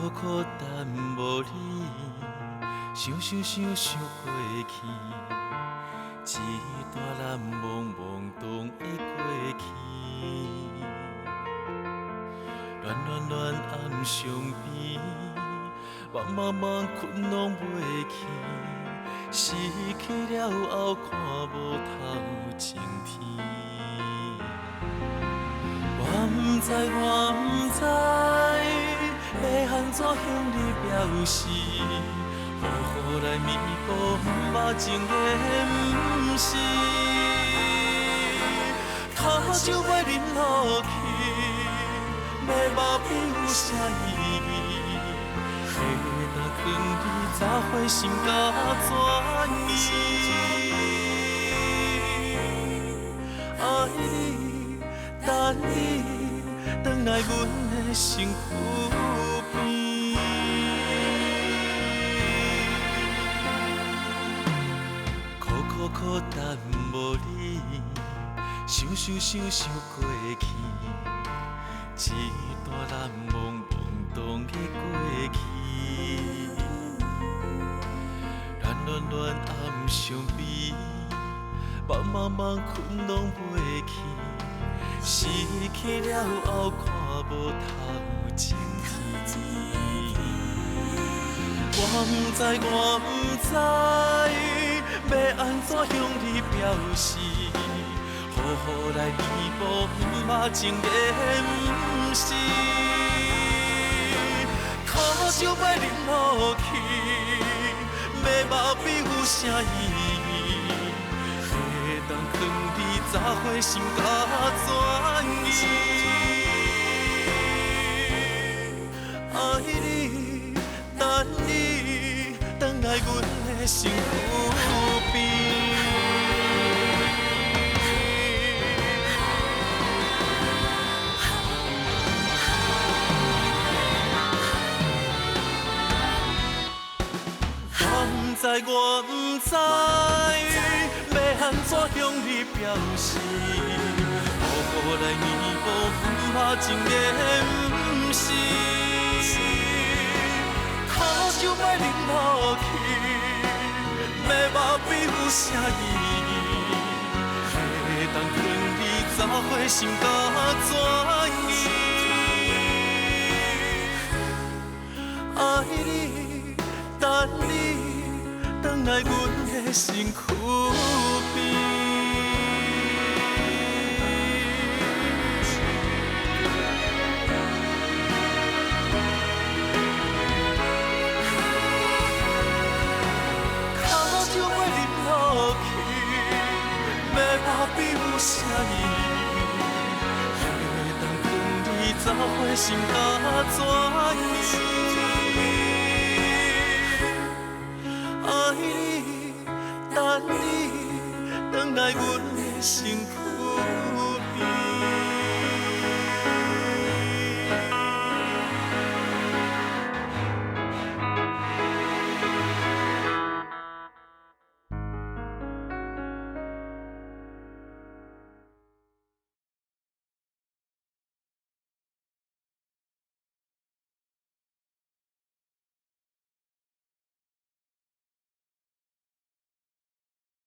苦等无你，想过去，一段咱懵懵懂的过去。暖暗相边，茫困拢袂去，失去了后看无头前天。我不知要安怎向你表示，好来弥补目前的不是。苦酒要饮落去，要目边有啥意义？会当藏你早花心甲怎意？爱你，等你。回来阮的身躯边，苦等无你，想过去，一段咱懵懂的过去。暖暗相比，茫困拢袂去。失去了后看无头前天，我不知要安怎向你表示，好来弥补目前的不是。苦酒要饮落去，要目边有啥意义？当藏你早花心甲怎意？爱你，等你，回来阮的身躯边。我不知要安怎向你表示，好来弥补目前的不是。苦酒要饮落去，要目边有啥意义？会当藏你早花心甲怎意？爱你，等你。回来阮的身躯边，苦酒要饮落去，要目边有啥意义？会当藏你早花心甲怎意？爱你，等你，回来阮的身躯。